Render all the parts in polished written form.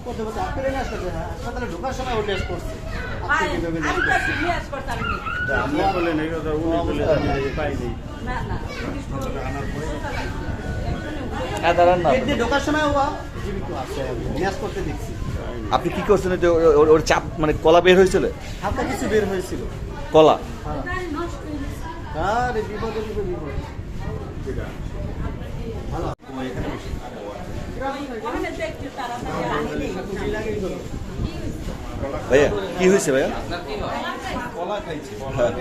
হাসপাতালে ঢোকার সময় ও টেস্ট করছে। আপনি বললেন এই কথা, উনি বললেন আমি পাইনি। হ্যাঁ দাঁড়ান না। পেট দিয়ে ঢোকার সময় ও জীবিত আছে, নিয়াজ করতে দেখছি। আপনি কি করছেন যে ওর চাপ মানে কলা বের হয়েছিল? হালকা কিছু বের হয়েছিল কলা আরে বিপদে বিপদ ভাইয়া কি হয়েছে ভাইয়া? কলা খাইছি, হ্যাঁ।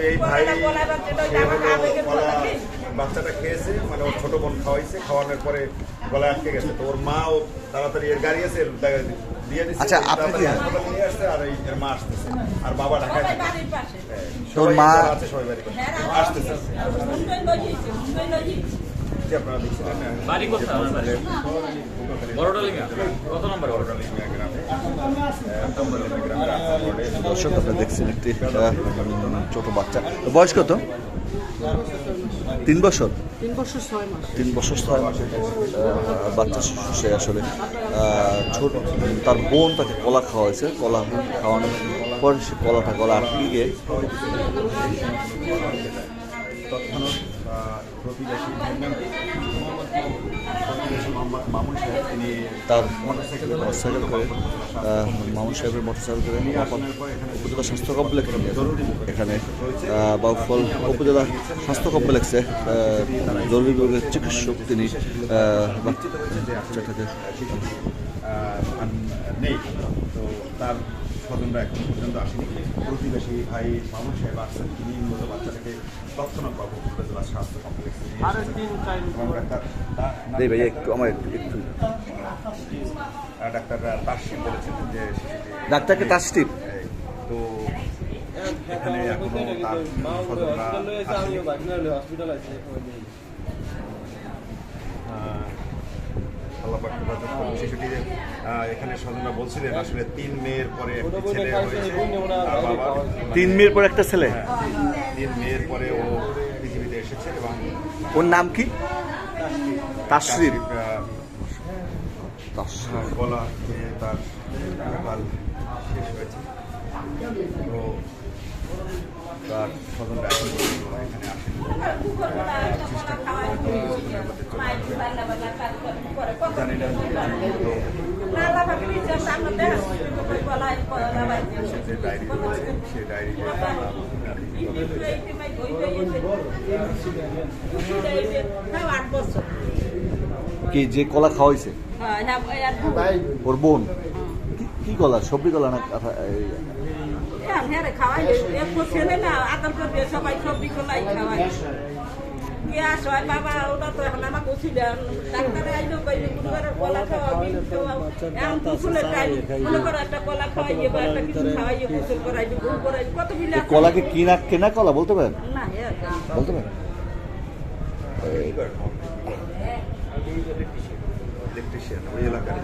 এই ভাই বাচ্চাটা খেয়েছে, মানে ওর ছোট বোন খাওয়াইছে, খাওয়ানোর পরে গলায় আটকে গেছে। তো ওর মা ও তাড়াতাড়ি এর গাড়ি আছে দিয়ে দিচ্ছে। আচ্ছা, আপনি কি নিয়ে আসছে আর এর মা আসতেছে, আর বাবা ঢাকায় থাকে। তোর মা আছে সবাই বাড়ি আসতেছে। আপনারা দেখছিলেন বাড়ি কোথায়? আমার বাড়ি বড়ডালিঙ্গা। কত নম্বর? বড়ডালিঙ্গা গ্রামে দর্শক আপনারা দেখছেন একটি ছোট বাচ্চা, বয়স কত? 3 বছর। 3 বছর 6 মাস। 3 বছর 6 মাসের বাচ্চা শিশু। সে আসলে ছোট, তার বোন তাকে কলা খাওয়াইছে। কলা খাওয়ানোর পর সে কলাটা গলা আটকে গিয়ে তৎক্ষণাৎ প্রতিবেশী মোহাম্মদ মামুন সাহেব, তিনি তার মোটরসাইকেল করে মামুন সাহেবের মোটরসাইকেল করে উপজেলা স্বাস্থ্য কমপ্লেক্স এখানে বাউফল উপজেলা স্বাস্থ্য কমপ্লেক্সে জরুরি বিভাগের চিকিৎসক তিনি বাচ্চাটাকে নেই। তো তার স্বজনরা এখন পর্যন্ত আসেনি। প্রতিবেশী ভাই মামুন সাহেব আসছেন, তিনি মূলত বাচ্চাটাকে তৎক্ষণাৎ বাবু উপজেলা স্বাস্থ্য কমপ্লেক্সে নিয়ে ভাই একটু আমার একটু ডাক্তাররা তাসিম বলেছেন যে ডাক্তারকে তাসটিপ। তো এখানে এখনো তার স্বজনরা আসেনি। শিশুটি এখানে স্বজনরা বলছিলেন আসলে 3 মেয়ের পরে একটি ছেলে হয়েছে। তার বাবার 3 মেয়ের পর একটা ছেলে। 3 মেয়ের পরে ও পৃথিবীতে এসেছে এবং ওর নাম কি? তাসরিফ। গলা খেয়ে তার কাল শেষ হয়েছে। তো তার স্বজনরা এখন এখানে আসেন, চেষ্টা জানি না যে ডায়েরি রয়েছে সেই ডায়েরিতে কি যে কলা খাওয়াইছে ওর বোন? কি কলা? সবজি কলা না? বাবা ওটা তো এখন আমাকে ওষুধ ডাক্তারে আইলো কলা খাওয়াবি, মনে করো একটা কলা খাওয়াইয়ে বা একটা কিছু খাওয়াইয়ে গোসল করাইবি, ঘুম করাইবি, কত মিলে কলাকে কিনা কেনা কলা বলতে পারেন? না বলতে পারেন? ইলেকট্রিশিয়ান ওই এলাকার।